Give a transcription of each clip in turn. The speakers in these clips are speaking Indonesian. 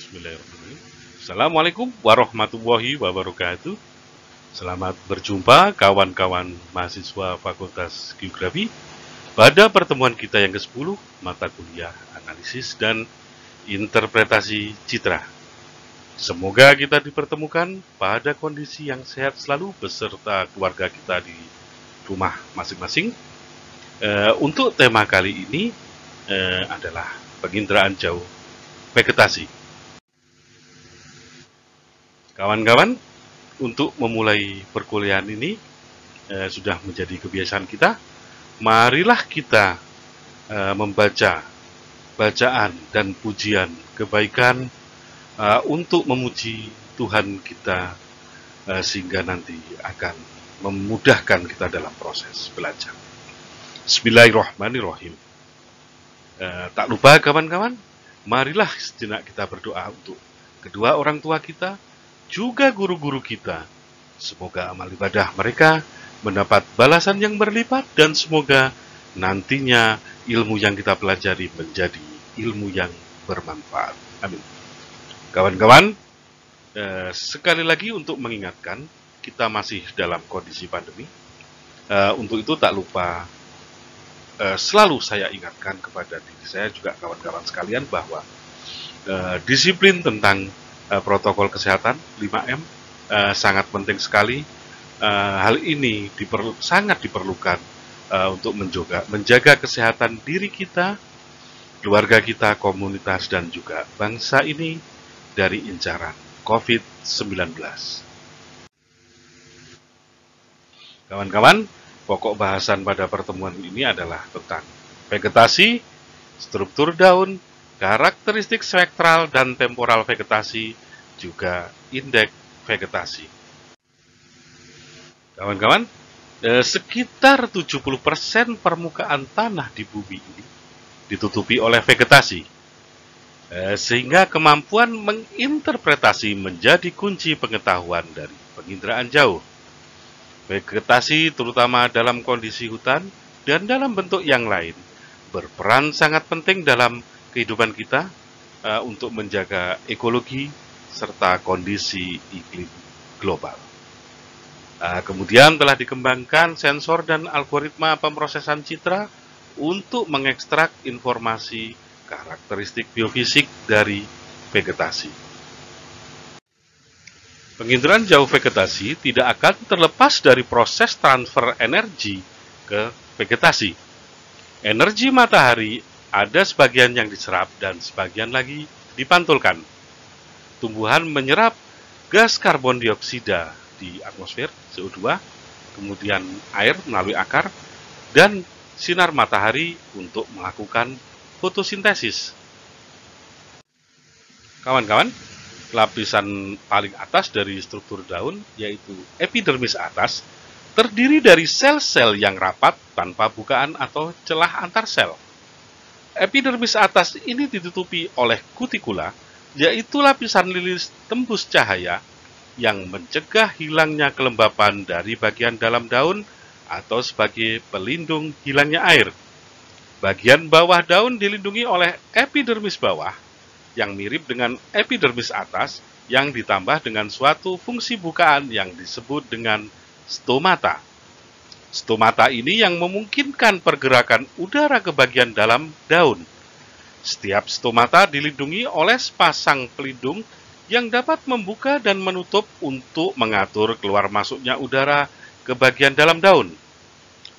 Bismillahirrahmanirrahim. Assalamualaikum warahmatullahi wabarakatuh. Selamat berjumpa kawan-kawan mahasiswa Fakultas Geografi pada pertemuan kita yang ke-10 mata kuliah analisis dan interpretasi citra. Semoga kita dipertemukan pada kondisi yang sehat selalu beserta keluarga kita di rumah masing-masing. Untuk tema kali ini adalah penginderaan jauh vegetasi. Kawan-kawan, untuk memulai perkuliahan ini sudah menjadi kebiasaan kita. Marilah kita membaca bacaan dan pujian kebaikan untuk memuji Tuhan kita sehingga nanti akan memudahkan kita dalam proses belajar. Bismillahirrahmanirrahim. Tak lupa kawan-kawan, marilah sejenak kita berdoa untuk kedua orang tua kita, juga guru-guru kita. Semoga amal ibadah mereka mendapat balasan yang berlipat dan semoga nantinya ilmu yang kita pelajari menjadi ilmu yang bermanfaat. Amin. Kawan-kawan, sekali lagi untuk mengingatkan, kita masih dalam kondisi pandemi. Untuk itu tak lupa selalu saya ingatkan kepada diri saya juga kawan-kawan sekalian bahwa disiplin tentang protokol kesehatan 5M sangat penting sekali. Hal ini sangat diperlukan untuk menjaga kesehatan diri kita, keluarga kita, komunitas, dan juga bangsa ini dari incaran COVID-19. Kawan-kawan, pokok bahasan pada pertemuan ini adalah tentang vegetasi, struktur daun, karakteristik spektral dan temporal vegetasi, juga indeks vegetasi. Kawan-kawan, sekitar 70% permukaan tanah di bumi ini ditutupi oleh vegetasi, sehingga kemampuan menginterpretasi menjadi kunci pengetahuan dari penginderaan jauh. Vegetasi terutama dalam kondisi hutan dan dalam bentuk yang lain berperan sangat penting dalam kehidupan kita untuk menjaga ekologi serta kondisi iklim global. Kemudian telah dikembangkan sensor dan algoritma pemrosesan citra untuk mengekstrak informasi karakteristik biofisik dari vegetasi. Penginderaan jauh vegetasi tidak akan terlepas dari proses transfer energi ke vegetasi. Energi matahari ada sebagian yang diserap dan sebagian lagi dipantulkan. Tumbuhan menyerap gas karbon dioksida di atmosfer CO2, kemudian air melalui akar, dan sinar matahari untuk melakukan fotosintesis. Kawan-kawan, lapisan paling atas dari struktur daun, yaitu epidermis atas, terdiri dari sel-sel yang rapat tanpa bukaan atau celah antar sel. Epidermis atas ini ditutupi oleh kutikula, yaitu lapisan lilis tembus cahaya yang mencegah hilangnya kelembapan dari bagian dalam daun atau sebagai pelindung hilangnya air. Bagian bawah daun dilindungi oleh epidermis bawah yang mirip dengan epidermis atas yang ditambah dengan suatu fungsi bukaan yang disebut dengan stomata. Stomata ini yang memungkinkan pergerakan udara ke bagian dalam daun. Setiap stomata dilindungi oleh sepasang pelindung yang dapat membuka dan menutup untuk mengatur keluar masuknya udara ke bagian dalam daun.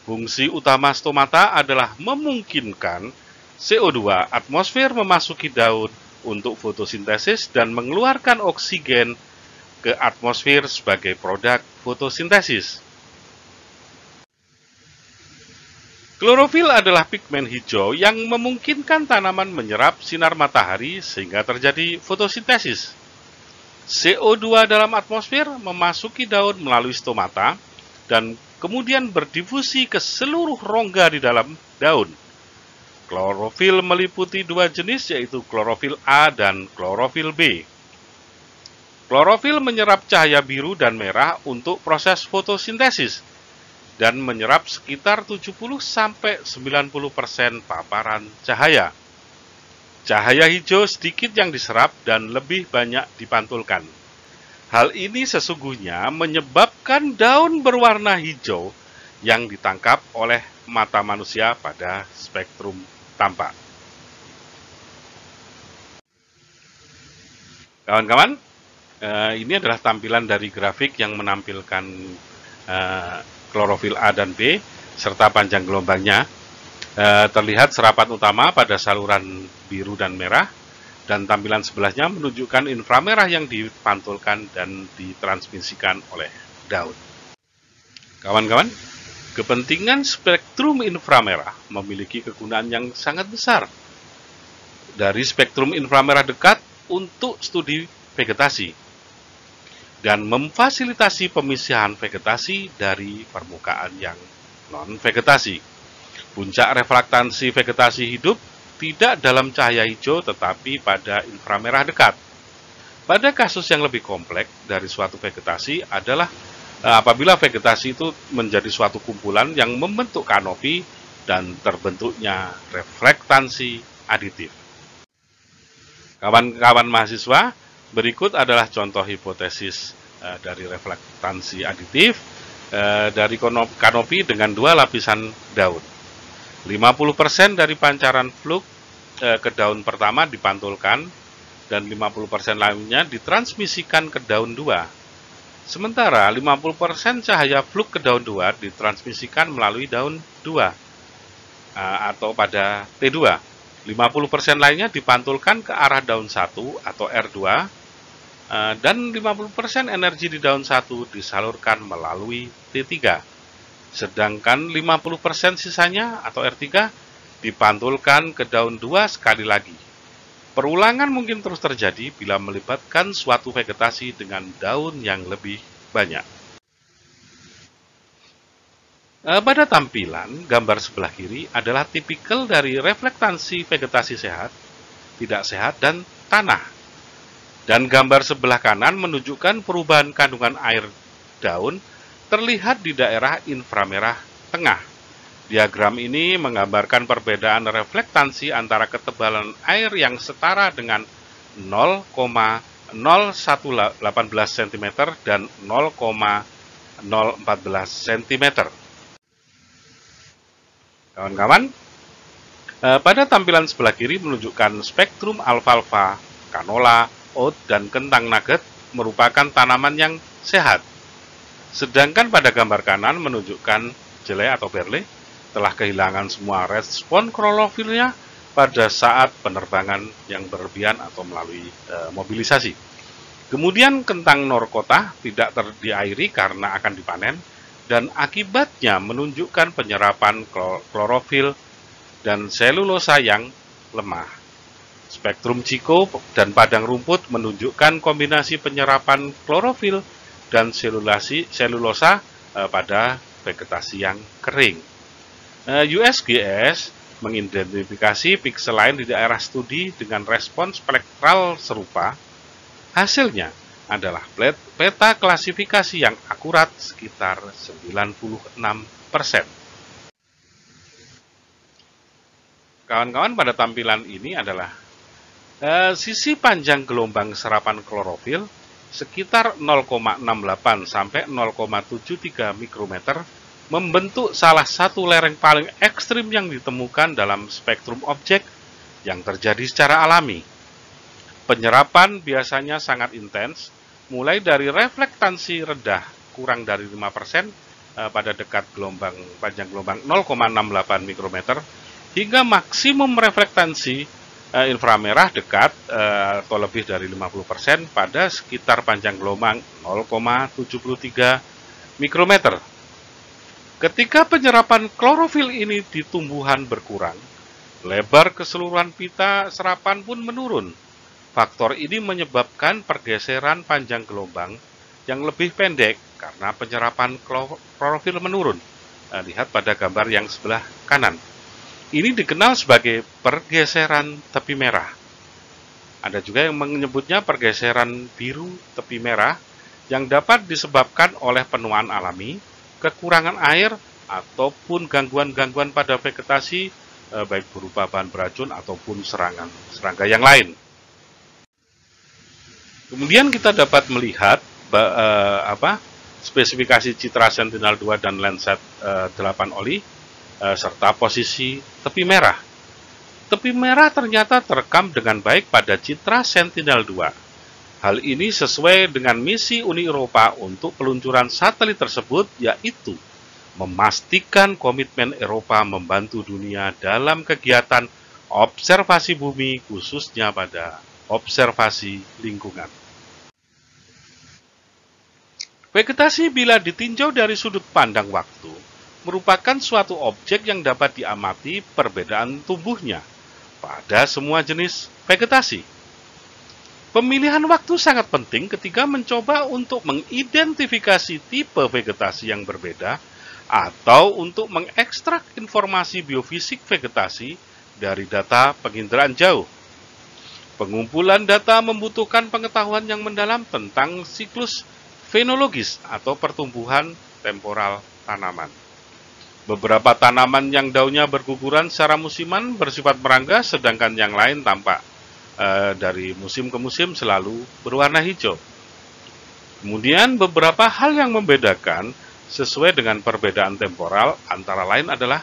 Fungsi utama stomata adalah memungkinkan CO2 atmosfer memasuki daun untuk fotosintesis dan mengeluarkan oksigen ke atmosfer sebagai produk fotosintesis. Klorofil adalah pigmen hijau yang memungkinkan tanaman menyerap sinar matahari sehingga terjadi fotosintesis. CO2 dalam atmosfer memasuki daun melalui stomata dan kemudian berdifusi ke seluruh rongga di dalam daun. Klorofil meliputi dua jenis, yaitu klorofil A dan klorofil B. Klorofil menyerap cahaya biru dan merah untuk proses fotosintesis dan menyerap sekitar 70-90% paparan cahaya. Cahaya hijau sedikit yang diserap dan lebih banyak dipantulkan. Hal ini sesungguhnya menyebabkan daun berwarna hijau yang ditangkap oleh mata manusia pada spektrum tampak. Kawan-kawan, ini adalah tampilan dari grafik yang menampilkan klorofil A dan B serta panjang gelombangnya. Terlihat serapan utama pada saluran biru dan merah, dan tampilan sebelahnya menunjukkan inframerah yang dipantulkan dan ditransmisikan oleh daun. Kawan-kawan, kepentingan spektrum inframerah memiliki kegunaan yang sangat besar. Dari spektrum inframerah dekat untuk studi vegetasi dan memfasilitasi pemisahan vegetasi dari permukaan yang non-vegetasi. Puncak reflektansi vegetasi hidup tidak dalam cahaya hijau tetapi pada inframerah dekat. Pada kasus yang lebih kompleks dari suatu vegetasi adalah apabila vegetasi itu menjadi suatu kumpulan yang membentuk kanopi dan terbentuknya reflektansi aditif. Kawan-kawan mahasiswa, berikut adalah contoh hipotesis dari reflektansi aditif dari kanopi dengan dua lapisan daun. 50% dari pancaran fluk ke daun pertama dipantulkan dan 50% lainnya ditransmisikan ke daun 2. Sementara 50% cahaya fluk ke daun 2 ditransmisikan melalui daun 2 atau pada T2. 50% lainnya dipantulkan ke arah daun 1 atau R2 dan 50% energi di daun 1 disalurkan melalui T3. Sedangkan 50% sisanya atau R3 dipantulkan ke daun 2 sekali lagi. Perulangan mungkin terus terjadi bila melibatkan suatu vegetasi dengan daun yang lebih banyak. Pada tampilan, gambar sebelah kiri adalah tipikal dari reflektansi vegetasi sehat, tidak sehat, dan tanah. Dan gambar sebelah kanan menunjukkan perubahan kandungan air daun terlihat di daerah inframerah tengah. Diagram ini menggambarkan perbedaan reflektansi antara ketebalan air yang setara dengan 0,0118 cm dan 0,014 cm. Kawan-kawan, pada tampilan sebelah kiri menunjukkan spektrum alfalfa, canola, oat, dan kentang nugget merupakan tanaman yang sehat. Sedangkan pada gambar kanan menunjukkan jelai atau berle telah kehilangan semua respon klorofilnya pada saat penerbangan yang berlebihan atau melalui mobilisasi. Kemudian kentang norkota tidak diairi karena akan dipanen dan akibatnya menunjukkan penyerapan klorofil dan selulosa yang lemah. Spektrum ciko dan padang rumput menunjukkan kombinasi penyerapan klorofil dan selulosa pada vegetasi yang kering. USGS mengidentifikasi piksel lain di daerah studi dengan respon spektral serupa. Hasilnya adalah peta klasifikasi yang akurat sekitar 96%. Kawan-kawan, pada tampilan ini adalah sisi panjang gelombang serapan klorofil sekitar 0,68 sampai 0,73 mikrometer membentuk salah satu lereng paling ekstrim yang ditemukan dalam spektrum objek yang terjadi secara alami. Penyerapan biasanya sangat intens, mulai dari reflektansi rendah kurang dari 5% pada dekat panjang gelombang 0,68 mikrometer hingga maksimum reflektansi inframerah dekat atau lebih dari 50% pada sekitar panjang gelombang 0,73 mikrometer. Ketika penyerapan klorofil ini di tumbuhan berkurang, lebar keseluruhan pita serapan pun menurun. Faktor ini menyebabkan pergeseran panjang gelombang yang lebih pendek karena penyerapan klorofil menurun. Lihat pada gambar yang sebelah kanan. Ini dikenal sebagai pergeseran tepi merah. Ada juga yang menyebutnya pergeseran biru tepi merah yang dapat disebabkan oleh penuaan alami, kekurangan air, ataupun gangguan-gangguan pada vegetasi baik berupa bahan beracun ataupun serangan serangga yang lain. Kemudian kita dapat melihat spesifikasi citra Sentinel-2 dan Landsat 8 oli serta posisi tepi merah. Tepi merah ternyata terekam dengan baik pada citra Sentinel-2. Hal ini sesuai dengan misi Uni Eropa untuk peluncuran satelit tersebut, yaitu memastikan komitmen Eropa membantu dunia dalam kegiatan observasi bumi, khususnya pada observasi lingkungan. Vegetasi bila ditinjau dari sudut pandang waktu, merupakan suatu objek yang dapat diamati perbedaan tumbuhnya pada semua jenis vegetasi. Pemilihan waktu sangat penting ketika mencoba untuk mengidentifikasi tipe vegetasi yang berbeda atau untuk mengekstrak informasi biofisik vegetasi dari data penginderaan jauh. Pengumpulan data membutuhkan pengetahuan yang mendalam tentang siklus fenologis atau pertumbuhan temporal tanaman. Beberapa tanaman yang daunnya berguguran secara musiman bersifat merangga, sedangkan yang lain tampak dari musim ke musim selalu berwarna hijau. Kemudian beberapa hal yang membedakan sesuai dengan perbedaan temporal antara lain adalah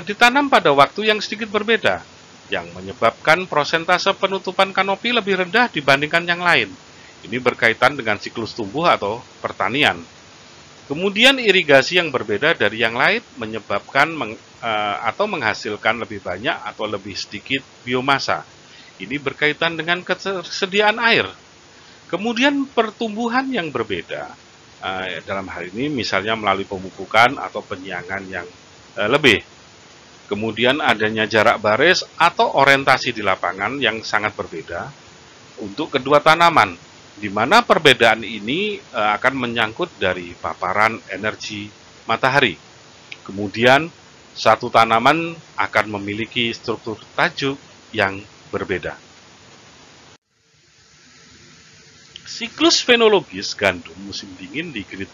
ditanam pada waktu yang sedikit berbeda, yang menyebabkan prosentase penutupan kanopi lebih rendah dibandingkan yang lain. Ini berkaitan dengan siklus tumbuh atau pertanian. Kemudian irigasi yang berbeda dari yang lain menyebabkan atau menghasilkan lebih banyak atau lebih sedikit biomasa. Ini berkaitan dengan ketersediaan air. Kemudian pertumbuhan yang berbeda, dalam hal ini misalnya melalui pemupukan atau penyiangan yang lebih. Kemudian adanya jarak baris atau orientasi di lapangan yang sangat berbeda untuk kedua tanaman, di mana perbedaan ini akan menyangkut dari paparan energi matahari. Kemudian, satu tanaman akan memiliki struktur tajuk yang berbeda. Siklus fenologis gandum musim dingin di Great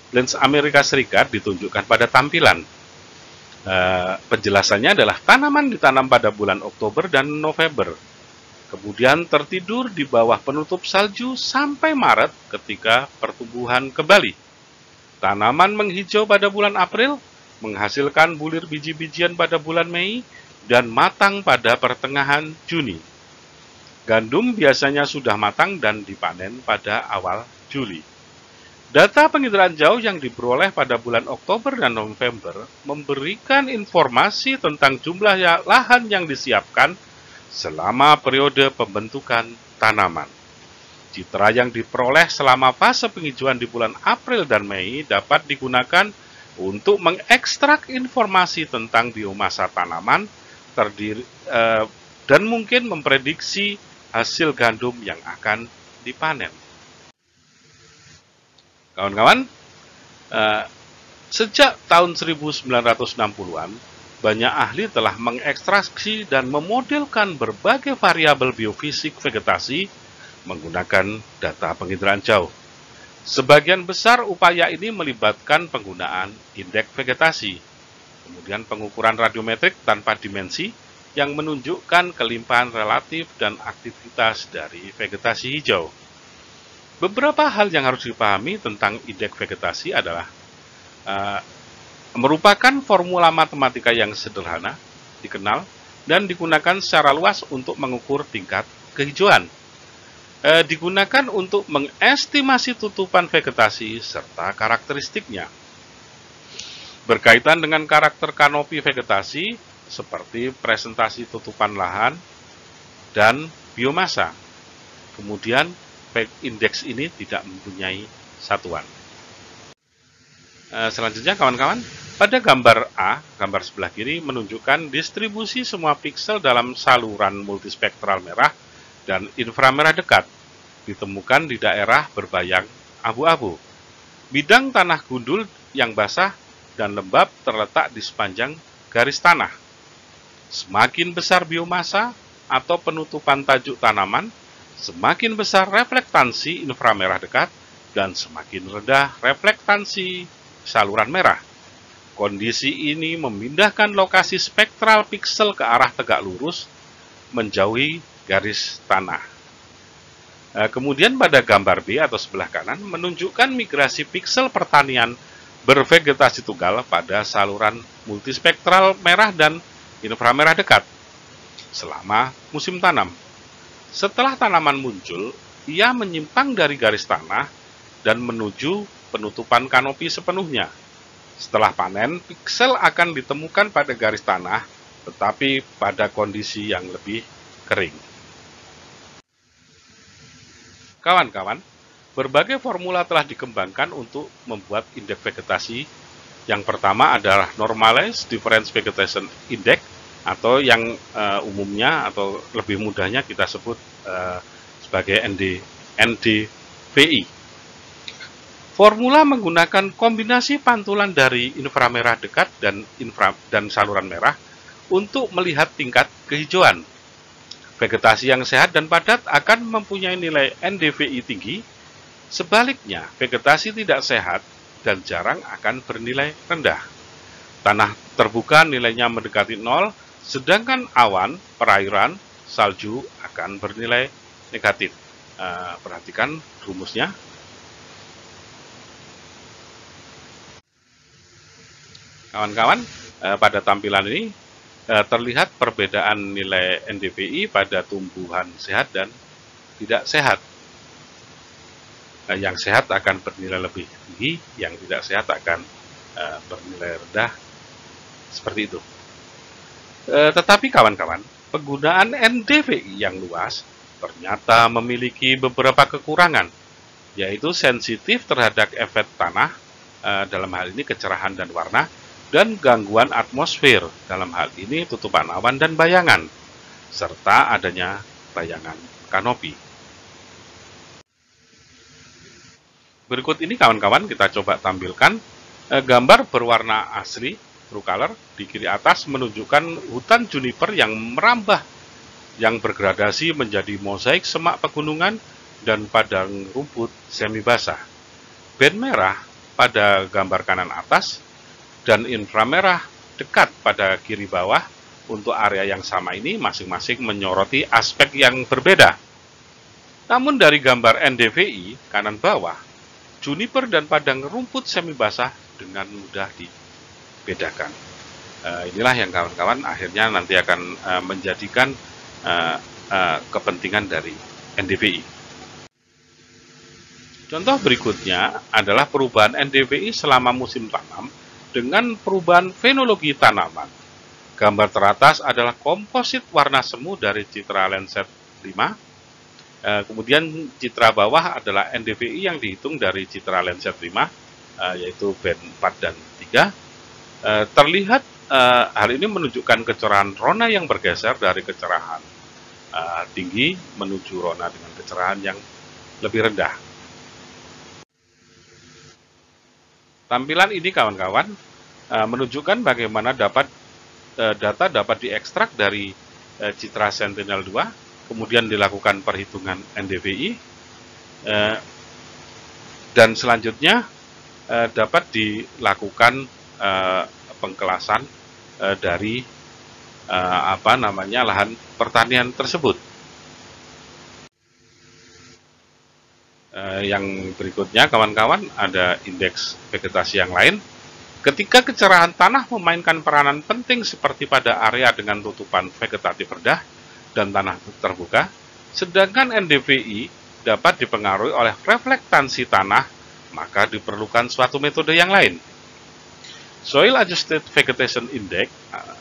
Plains Amerika Serikat ditunjukkan pada tampilan. Penjelasannya adalah tanaman ditanam pada bulan Oktober dan November. Kemudian tertidur di bawah penutup salju sampai Maret ketika pertumbuhan kembali. Tanaman menghijau pada bulan April, menghasilkan bulir biji-bijian pada bulan Mei, dan matang pada pertengahan Juni. Gandum biasanya sudah matang dan dipanen pada awal Juli. Data penginderaan jauh yang diperoleh pada bulan Oktober dan November memberikan informasi tentang jumlah lahan yang disiapkan selama periode pembentukan tanaman. Citra yang diperoleh selama fase penghijauan di bulan April dan Mei dapat digunakan untuk mengekstrak informasi tentang biomasa tanaman dan mungkin memprediksi hasil gandum yang akan dipanen. Kawan-kawan, sejak tahun 1960-an, banyak ahli telah mengekstraksi dan memodelkan berbagai variabel biofisik vegetasi menggunakan data penginderaan jauh. Sebagian besar upaya ini melibatkan penggunaan indeks vegetasi, kemudian pengukuran radiometrik tanpa dimensi yang menunjukkan kelimpahan relatif dan aktivitas dari vegetasi hijau. Beberapa hal yang harus dipahami tentang indeks vegetasi adalah merupakan formula matematika yang sederhana, dikenal, dan digunakan secara luas untuk mengukur tingkat kehijauan. Digunakan untuk mengestimasi tutupan vegetasi serta karakteristiknya. Berkaitan dengan karakter kanopi vegetasi, seperti presentasi tutupan lahan dan biomasa. Kemudian, indeks ini tidak mempunyai satuan. Selanjutnya, kawan-kawan, pada gambar A, gambar sebelah kiri menunjukkan distribusi semua piksel dalam saluran multispektral merah dan inframerah dekat, ditemukan di daerah berbayang abu-abu. Bidang tanah gundul yang basah dan lembab terletak di sepanjang garis tanah. Semakin besar biomasa atau penutupan tajuk tanaman, semakin besar reflektansi inframerah dekat dan semakin rendah reflektansi saluran merah. Kondisi ini memindahkan lokasi spektral piksel ke arah tegak lurus, menjauhi garis tanah. Kemudian pada gambar B atau sebelah kanan menunjukkan migrasi piksel pertanian bervegetasi tunggal pada saluran multispektral merah dan inframerah dekat selama musim tanam. Setelah tanaman muncul, ia menyimpang dari garis tanah dan menuju penutupan kanopi sepenuhnya. Setelah panen, piksel akan ditemukan pada garis tanah, tetapi pada kondisi yang lebih kering. Kawan-kawan, berbagai formula telah dikembangkan untuk membuat indeks vegetasi. Yang pertama adalah Normalized Difference Vegetation Index, atau yang umumnya atau lebih mudahnya kita sebut sebagai NDVI. Formula menggunakan kombinasi pantulan dari inframerah dekat dan saluran merah untuk melihat tingkat kehijauan. Vegetasi yang sehat dan padat akan mempunyai nilai NDVI tinggi. Sebaliknya, vegetasi tidak sehat dan jarang akan bernilai rendah. Tanah terbuka nilainya mendekati 0, sedangkan awan, perairan, salju akan bernilai negatif. Perhatikan rumusnya. Kawan-kawan, pada tampilan ini terlihat perbedaan nilai NDVI pada tumbuhan sehat dan tidak sehat. Yang sehat akan bernilai lebih tinggi, yang tidak sehat akan bernilai rendah, seperti itu. Tetapi kawan-kawan, penggunaan NDVI yang luas ternyata memiliki beberapa kekurangan, yaitu sensitif terhadap efek tanah, dalam hal ini kecerahan dan warna, dan gangguan atmosfer, dalam hal ini tutupan awan dan bayangan, serta adanya bayangan kanopi. Berikut ini kawan-kawan kita coba tampilkan gambar berwarna asli, true color, di kiri atas menunjukkan hutan juniper yang merambah, yang bergradasi menjadi mozaik semak pegunungan dan padang rumput semi basah. Band merah pada gambar kanan atas dan inframerah dekat pada kiri bawah untuk area yang sama ini masing-masing menyoroti aspek yang berbeda. Namun dari gambar NDVI kanan bawah, juniper dan padang rumput semi basah dengan mudah dibedakan. Inilah yang kawan-kawan akhirnya nanti akan menjadikan kepentingan dari NDVI. Contoh berikutnya adalah perubahan NDVI selama musim tanam dengan perubahan fenologi tanaman. Gambar teratas adalah komposit warna semu dari Citra Landsat 5. Kemudian citra bawah adalah NDVI yang dihitung dari Citra Landsat 5, yaitu band 4 dan 3. Terlihat hal ini menunjukkan kecerahan rona yang bergeser dari kecerahan tinggi menuju rona dengan kecerahan yang lebih rendah. Tampilan ini kawan-kawan menunjukkan bagaimana data dapat diekstrak dari citra Sentinel-2, kemudian dilakukan perhitungan NDVI, dan selanjutnya dapat dilakukan pengkelasan dari lahan pertanian tersebut. Yang berikutnya kawan-kawan ada indeks vegetasi yang lain. Ketika kecerahan tanah memainkan peranan penting seperti pada area dengan tutupan vegetatif rendah dan tanah terbuka, sedangkan NDVI dapat dipengaruhi oleh reflektansi tanah, maka diperlukan suatu metode yang lain. Soil Adjusted Vegetation Index,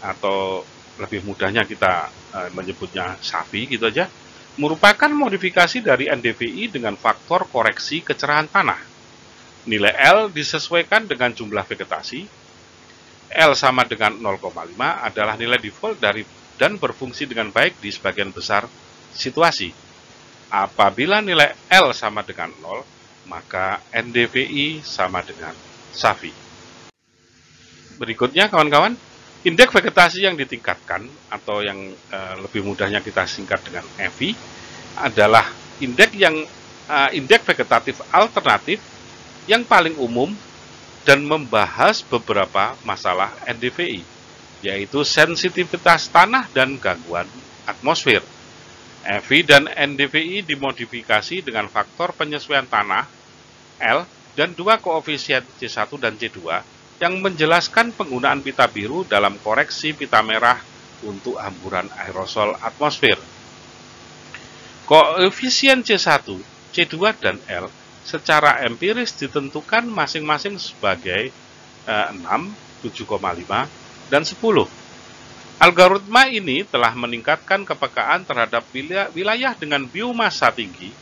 atau lebih mudahnya kita menyebutnya SAVI gitu aja, merupakan modifikasi dari NDVI dengan faktor koreksi kecerahan tanah. Nilai L disesuaikan dengan jumlah vegetasi. L sama dengan 0,5 adalah nilai default dan berfungsi dengan baik di sebagian besar situasi. Apabila nilai L sama dengan 0, maka NDVI sama dengan SAVI. Berikutnya kawan-kawan, indeks vegetasi yang ditingkatkan atau yang lebih mudahnya kita singkat dengan EVI adalah indeks vegetatif alternatif yang paling umum dan membahas beberapa masalah NDVI, yaitu sensitivitas tanah dan gangguan atmosfer. EVI dan NDVI dimodifikasi dengan faktor penyesuaian tanah L dan dua koefisien C1 dan C2 yang menjelaskan penggunaan pita biru dalam koreksi pita merah untuk hamburan aerosol atmosfer. Koefisien C1, C2, dan L secara empiris ditentukan masing-masing sebagai 6, 7,5, dan 10. Algoritma ini telah meningkatkan kepekaan terhadap wilayah dengan biomasa tinggi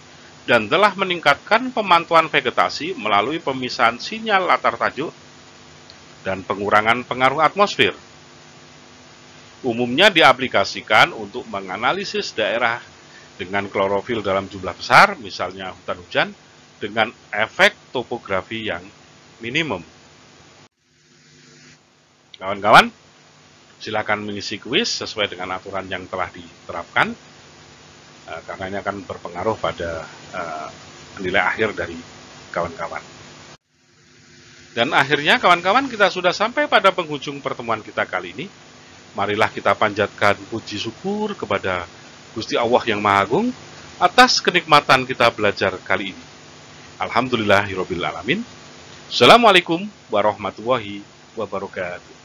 dan telah meningkatkan pemantauan vegetasi melalui pemisahan sinyal latar tajuk dan pengurangan pengaruh atmosfer. Umumnya diaplikasikan untuk menganalisis daerah dengan klorofil dalam jumlah besar, misalnya hutan hujan, dengan efek topografi yang minimum. Kawan-kawan, silakan mengisi kuis sesuai dengan aturan yang telah diterapkan, karena ini akan berpengaruh pada nilai akhir dari kawan-kawan. Dan akhirnya kawan-kawan, kita sudah sampai pada penghujung pertemuan kita kali ini. Marilah kita panjatkan puji syukur kepada Gusti Allah yang Maha Agung atas kenikmatan kita belajar kali ini. Alhamdulillahirabbil alamin. Assalamualaikum warahmatullahi wabarakatuh.